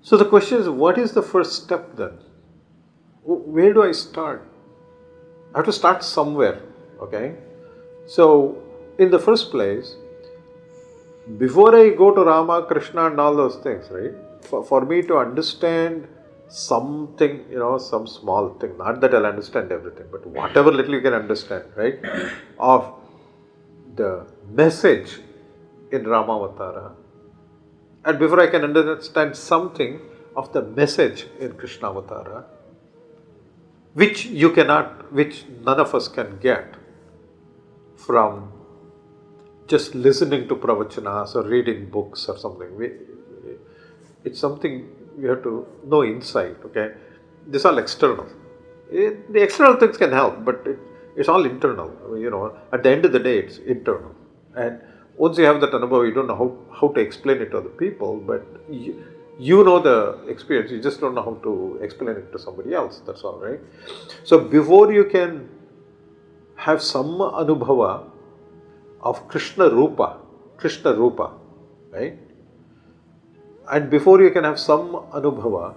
So the question is, what is the first step then? Where do I start? I have to start somewhere, okay? So, in the first place, before I go to Rama, Krishna and all those things, right? For me to understand something, some small thing, not that I'll understand everything, but whatever little you can understand, right? Of the message in Ramavatara, and before I can understand something of the message in Krishna Avatara, which none of us can get from just listening to pravachanas or reading books or something. It's something we have to know inside, okay? This is all external. The external things can help, but it's all internal. At the end of the day, it's internal. And once you have that anubhava, you don't know how to explain it to other people, but you know the experience, you just don't know how to explain it to somebody else, that's all, right? So before you can have some anubhava of Krishna Rupa, right? And before you can have some anubhava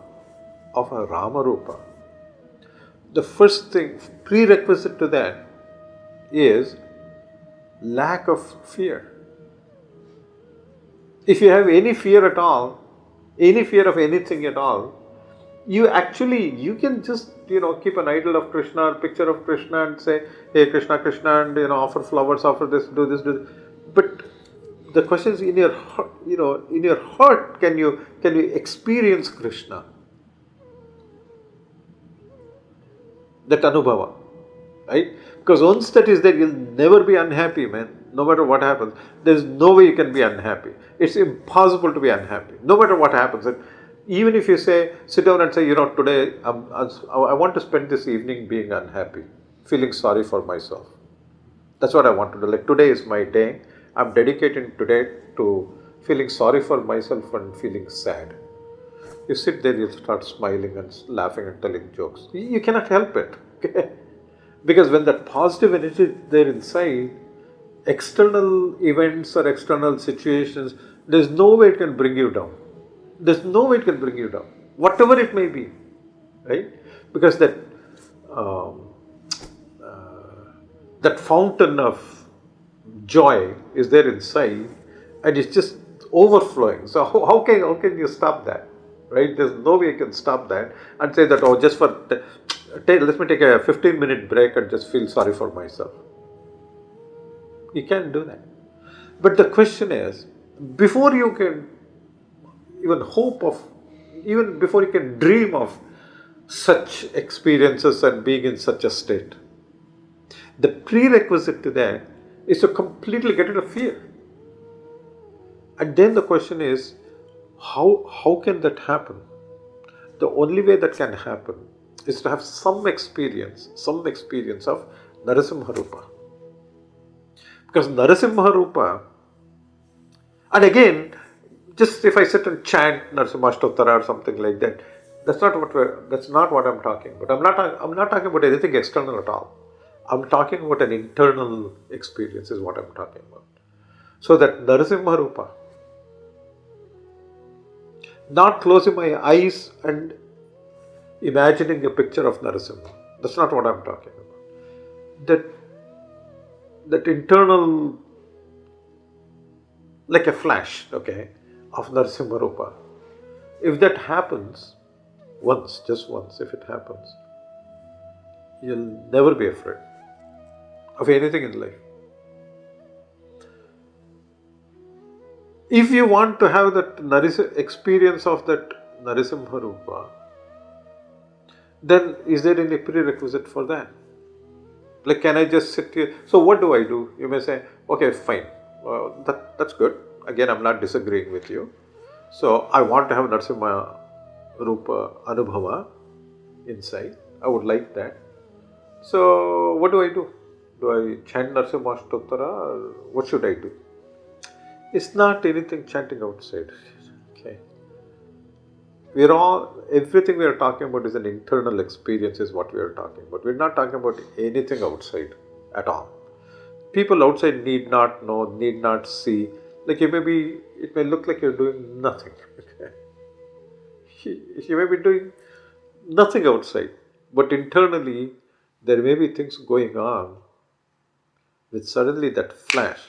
of a Rama Rupa, the first thing, prerequisite to that is lack of fear. If you have any fear at all, any fear of anything at all, you can just, keep an idol of Krishna or picture of Krishna and say, hey Krishna, Krishna, and, offer flowers, offer this, do this, do this. But the question is, in your heart, can you experience Krishna? That anubhava, right? Because once that is there, you'll never be unhappy, man. No matter what happens, there's no way you can be unhappy. It's impossible to be unhappy, no matter what happens. And even if you sit down and say, today I want to spend this evening being unhappy, feeling sorry for myself. That's what I want to do. Like, today is my day. I'm dedicating today to feeling sorry for myself and feeling sad. You sit there, you start smiling and laughing and telling jokes. You cannot help it. Okay? Because when that positive energy is there inside, external events or external situations, there's no way it can bring you down. There's no way it can bring you down. Whatever it may be. Right? Because that fountain of joy is there inside and it's just overflowing. So how can you stop that? Right? There's no way you can stop that and say that, just let me take a 15-minute break and just feel sorry for myself. You can't do that. But the question is, before you can even before you can dream of such experiences and being in such a state, the prerequisite to that is to completely get rid of fear. And then the question is, how can that happen? The only way that can happen is to have some experience of Narasimha Rupa. Because Narasimha Rupa, and again, just if I sit and chant Narasimha Stottara or something like that, that's not what I'm talking about. I'm not talking about anything external at all. I'm talking about an internal experience is what I'm talking about. So that Narasimha Rupa, not closing my eyes and imagining a picture of Narasimha. That's not what I'm talking about. That internal, like a flash, okay, of Narasimha Rupa. If that happens, just once, if it happens, you'll never be afraid of anything in life. If you want to have that experience of that Narasimha Rupa, then is there any prerequisite for that? Like, can I just sit here? So what do I do? You may say, okay, fine. That's good. Again, I'm not disagreeing with you. So I want to have Narasimha Rupa Anubhava inside. I would like that. So what do I do? Do I chant Narasimha Stottara or what should I do? It's not anything chanting outside. Okay. Everything we are talking about is an internal experience is what we are talking about. We're not talking about anything outside at all. People outside need not know, need not see. Like it may look like you're doing nothing. Okay. he may be doing nothing outside, but internally there may be things going on with suddenly that flash.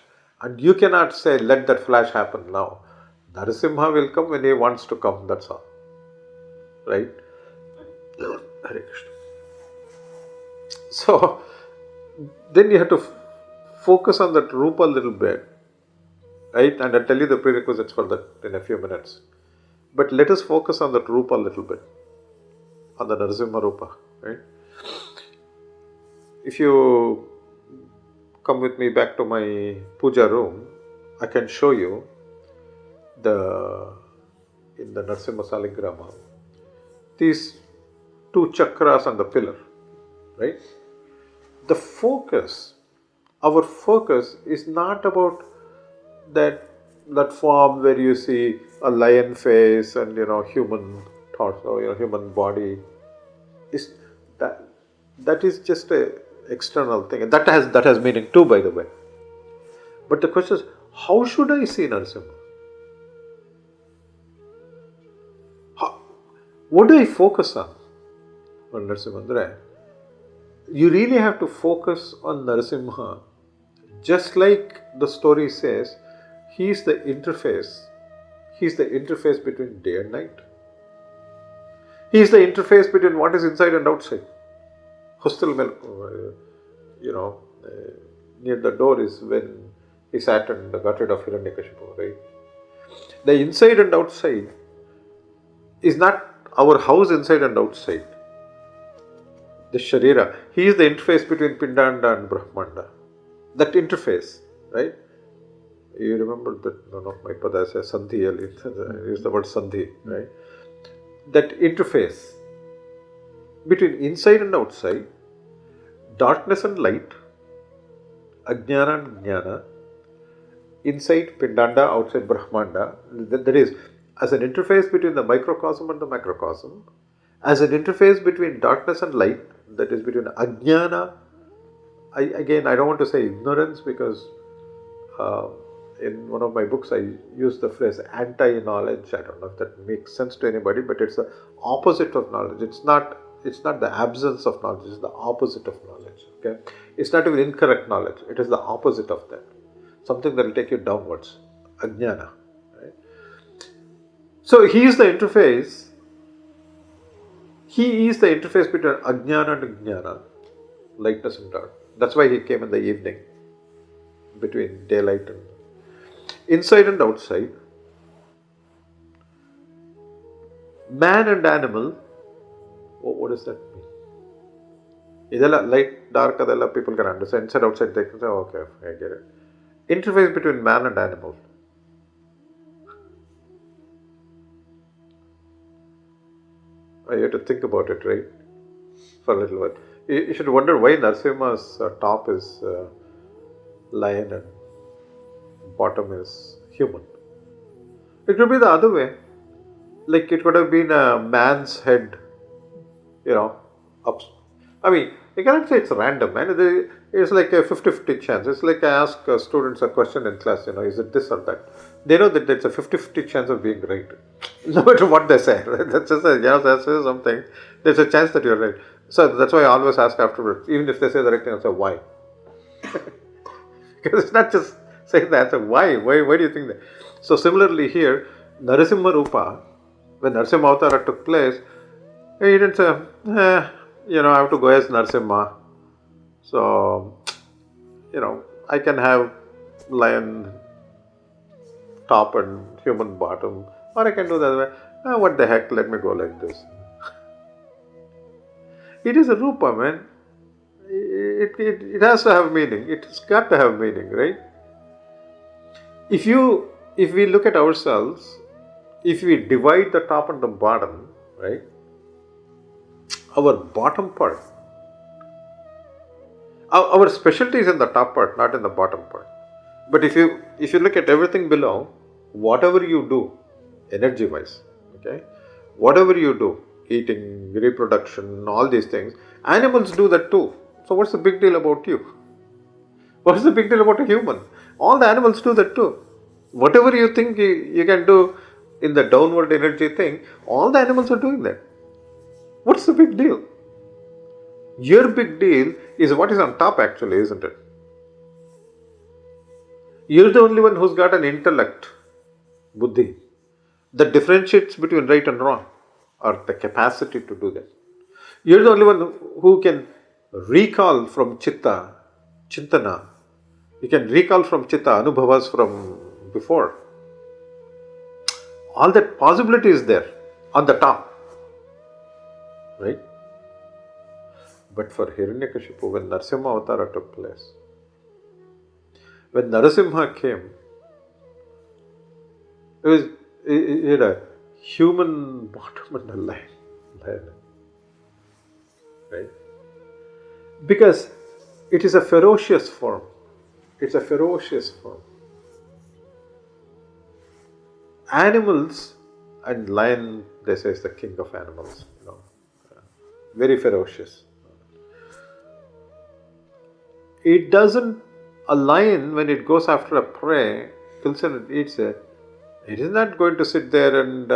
And you cannot say, let that flash happen now. Narasimha will come when he wants to come, that's all. Right? Hare Krishna. So, then you have to focus on that Rupa a little bit. Right? And I'll tell you the prerequisites for that in a few minutes. But let us focus on that Rupa a little bit. On the Narasimha Rupa. Right? If you come with me back to my puja room, I can show you in the Narasimha Saligrama, these two chakras on the pillar, right? The focus, our focus is not about that form where you see a lion face and human thoughts or human body. Is that is just a external thing, and that has meaning too, by the way. But the question is, how should I see Narasimha? What do I focus on Narasimha? You really have to focus on Narasimha, just like the story says. He is the interface. He is the interface between day and night. He is the interface between what is inside and outside. Hostel, near the door is when he sat and got rid of Hiranyakashipu, right? The inside and outside is not our house inside and outside. The Sharira, he is the interface between Pindanda and Brahmanda. That interface, right? You remember that one of my padas says Sandhi, I use the word Sandhi, right? That interface between inside and outside, darkness and light, Ajnana and Jnana, inside Pindanda, outside Brahmanda, that is, as an interface between the microcosm and the macrocosm, as an interface between darkness and light, that is between Ajnana, I don't want to say ignorance, because in one of my books I use the phrase anti-knowledge. I don't know if that makes sense to anybody, but it's the opposite of knowledge. It's not the absence of knowledge, it's the opposite of knowledge. Okay? It's not even incorrect knowledge, it is the opposite of that. Something that will take you downwards. Ajnana. Right? So he is the interface. He is the interface between Ajnana and Jnana, lightness and dark. That's why he came in the evening, between daylight and inside and outside. Man and animal, what does that mean? Idella light, dark, adella people can understand. Inside, outside, they can say, okay, I get it. Interface between man and animal. You have to think about it, right? For a little while. You should wonder why Narasimha's top is lion and bottom is human. It could be the other way. Like it could have been a man's head, up. I mean, you cannot say it's random, man. It's like a 50-50 chance. It's like I ask students a question in class, is it this or that? They know that there's a 50-50 chance of being right. No matter what they say. That's just they say something, there's a chance that you're right. So that's why I always ask afterwards, even if they say the right thing, I'll say, why? Because it's not just saying the answer, why? Why do you think that? So similarly here, Narasimha Rupa, when Narasimha Avatara took place, he didn't say, I have to go as Narasimha. So, I can have lion top and human bottom, or I can do the other way. What the heck, let me go like this. It is a Rupa, man. It has to have meaning. It's got to have meaning, right? If we look at ourselves, if we divide the top and the bottom, right? Our bottom part, our specialty is in the top part, not in the bottom part. But if you look at everything below, whatever you do, energy-wise, okay, whatever you do, eating, reproduction, all these things, animals do that too. So what's the big deal about you? What's the big deal about a human? All the animals do that too. Whatever you think you can do, in the downward energy thing, all the animals are doing that. What's the big deal? Your big deal is what is on top actually, isn't it? You're the only one who's got an intellect, buddhi, that differentiates between right and wrong, or the capacity to do that. You're the only one who can recall from chitta, chintana. You can recall from chitta, anubhavas from before. All that possibility is there on the top. Right? But for Hiranyakashipu, when Narasimha Avatara took place, when Narasimha came, it had a human bottom and a lion. Right? Because it is a ferocious form. It's a ferocious form. Animals, and lion, they say, is the king of animals. Very ferocious. It doesn't, a lion, when it goes after a prey, kills it and eats it, it is not going to sit there and,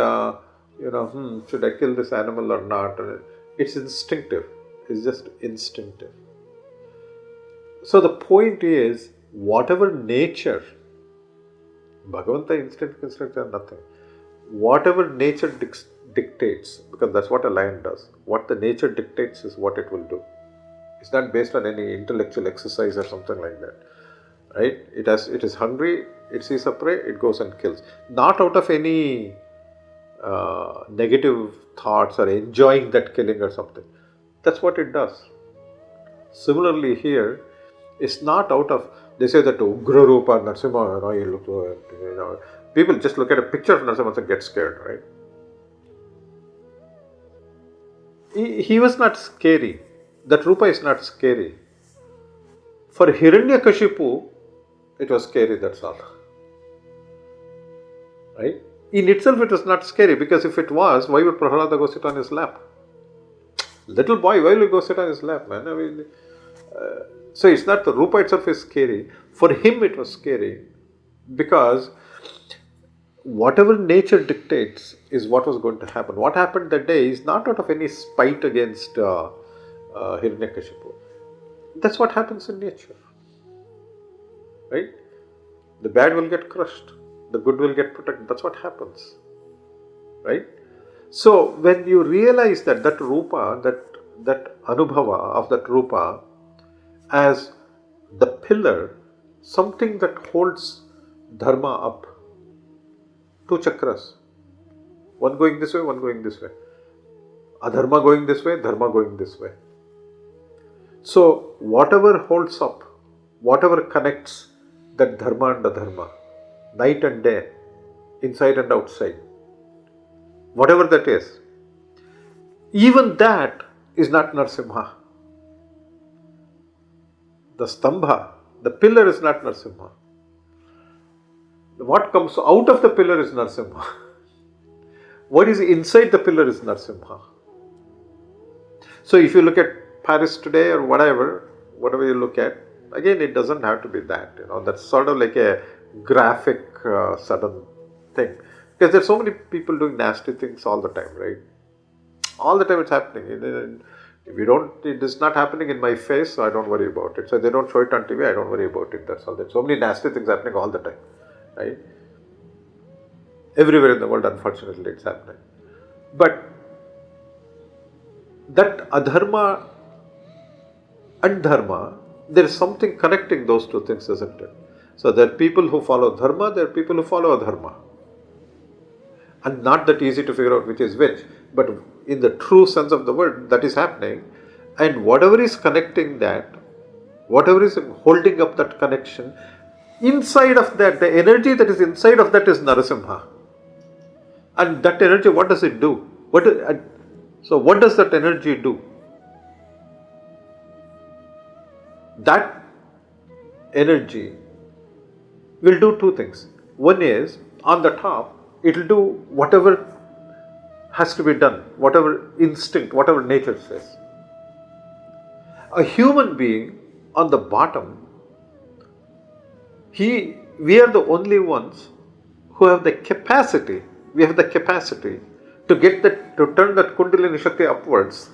should I kill this animal or not? It's instinctive. It's just instinctive. So the point is, whatever nature, Bhagavanta instincts are nothing. Whatever nature dictates, because that's what a lion does, what the nature dictates is what it will do. It's not based on any intellectual exercise or something like that. Right? It is hungry, it sees a prey, it goes and kills. Not out of any negative thoughts or enjoying that killing or something. That's what it does. Similarly here, it's not out of, they say that Ugra Rupa, Narasimha, people just look at a picture of Narasimha and get scared, right? He was not scary. That Rupa is not scary. For Hiranyakashipu, it was scary, that's all. Right? In itself, it was not scary, because if it was, why would Prahlada go sit on his lap? Little boy, why will he go sit on his lap, man? So it's not the Rupa itself is scary. For him, it was scary, because whatever nature dictates is what was going to happen. What happened that day is not out of any spite against Hiranyakashipu. That's what happens in nature. Right? The bad will get crushed. The good will get protected. That's what happens. Right? So when you realize that Rupa, that Anubhava of that Rupa as the pillar, something that holds Dharma up. Two chakras. One going this way, one going this way. Adharma going this way, Dharma going this way. So whatever holds up, whatever connects that Dharma and Adharma, night and day, inside and outside, whatever that is, even that is not Narasimha. The stambha, the pillar is not Narasimha. What comes out of the pillar is Narasimha. What is inside the pillar is Narasimha. So if you look at Paris today or whatever you look at, again it doesn't have to be that. That's sort of like a graphic sudden thing. Because there's so many people doing nasty things all the time, right? All the time it's happening. If it is not happening in my face, so I don't worry about it. So they don't show it on TV, I don't worry about it. That's all. There's so many nasty things happening all the time. Right? Everywhere in the world, unfortunately, it's happening. But that adharma and dharma, there is something connecting those two things, isn't it? So there are people who follow dharma, there are people who follow adharma. And not that easy to figure out which is which, but in the true sense of the word, that is happening. And whatever is connecting that, whatever is holding up that connection, inside of that, the energy that is inside of that is Narasimha. And that energy, what does it do? So what does that energy do? That energy will do two things. One is, on the top, it will do whatever has to be done, whatever instinct, whatever nature says. A human being on the bottom, we are the only ones who have the capacity we have the capacity to get that, to turn that Kundalini Shakti upwards.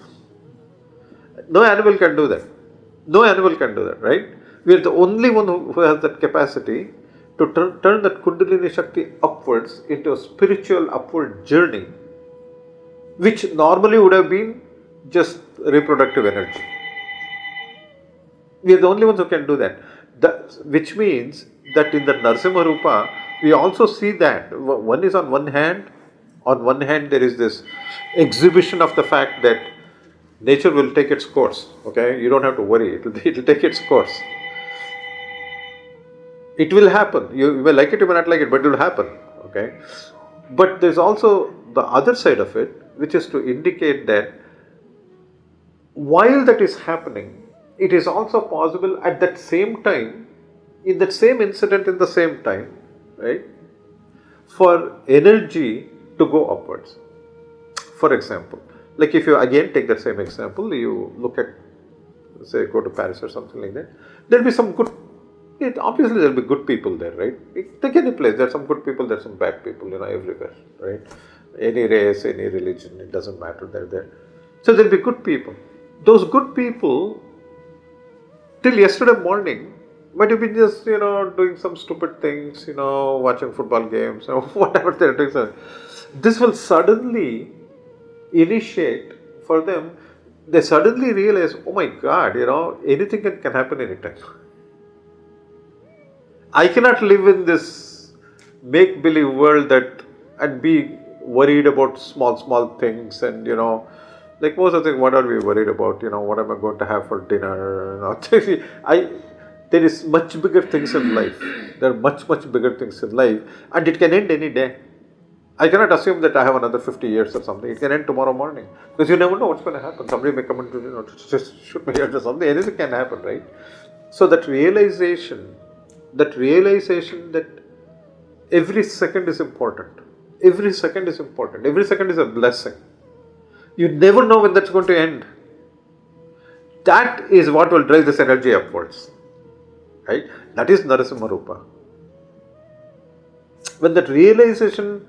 No animal can do that. No animal can do that, right? We are the only one who has that capacity to turn that Kundalini Shakti upwards into a spiritual upward journey, which normally would have been just reproductive energy. We are the only ones who can do that. Which means that in the Narasimha Rupa, we also see that. One is on one hand there is this exhibition of the fact that nature will take its course, okay? You don't have to worry, it will take its course. It will happen. You may like it, you may not like it, but it will happen, okay? But there's also the other side of it, which is to indicate that while that is happening, it is also possible at that same time, in that same incident, in the same time, right, for energy to go upwards. For example, like if you again take that same example, you look at, say, go to Paris or something like that, there'll be some good, obviously there'll be good people there, right? Take any place, there's some good people, there's some bad people, everywhere, right? Any race, any religion, it doesn't matter, they're there. So there'll be good people. Those good people, till yesterday morning, might have been just, doing some stupid things, watching football games, or whatever they're doing. This will suddenly initiate for them, they suddenly realize, oh my God, anything can happen anytime. I cannot live in this make-believe world and be worried about small things and, like most of the things, what are we worried about? What am I going to have for dinner? There is much bigger things in life. There are much bigger things in life, and it can end any day. I cannot assume that I have another 50 years or something. It can end tomorrow morning, because you never know what's going to happen. Somebody may come and just shoot me or something. Anything can happen, right? So that realization that every second is important. Every second is important. Every second is a blessing. You never know when that's going to end. That is what will drive this energy upwards. Right? That is Narasimha Rupa. When that realization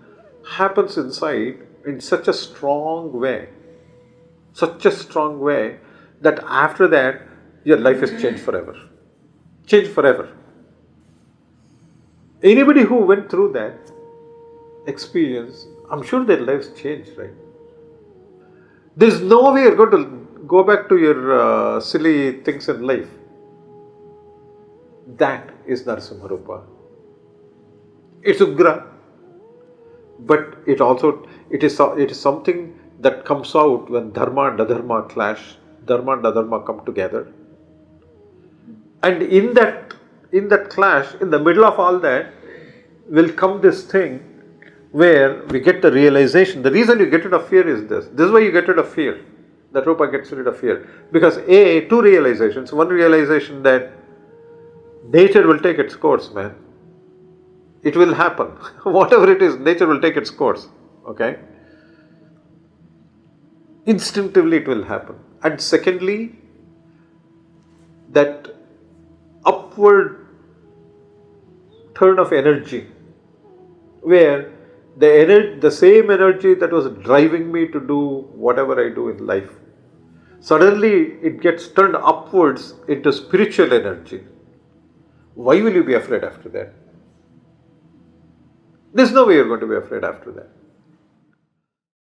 happens inside in such a strong way, that after that, your life is changed forever. Changed forever. Anybody who went through that experience, I'm sure their lives changed, right? There's no way you're going to go back to your silly things in life. That is Narasimha Rupa. It's Ugra, but it is something that comes out when Dharma and Adharma clash, Dharma and Adharma come together. And in that clash, in the middle of all that, will come this thing where we get the realization. The reason you get rid of fear is this. This is why you get rid of fear. That Rupa gets rid of fear. Because two realizations. One realization that nature will take its course, man. It will happen. Whatever it is, nature will take its course. Okay? Instinctively it will happen. And secondly, that upward turn of energy, where the same energy that was driving me to do whatever I do in life, suddenly it gets turned upwards into spiritual energy. Why will you be afraid after that? There's no way you're going to be afraid after that.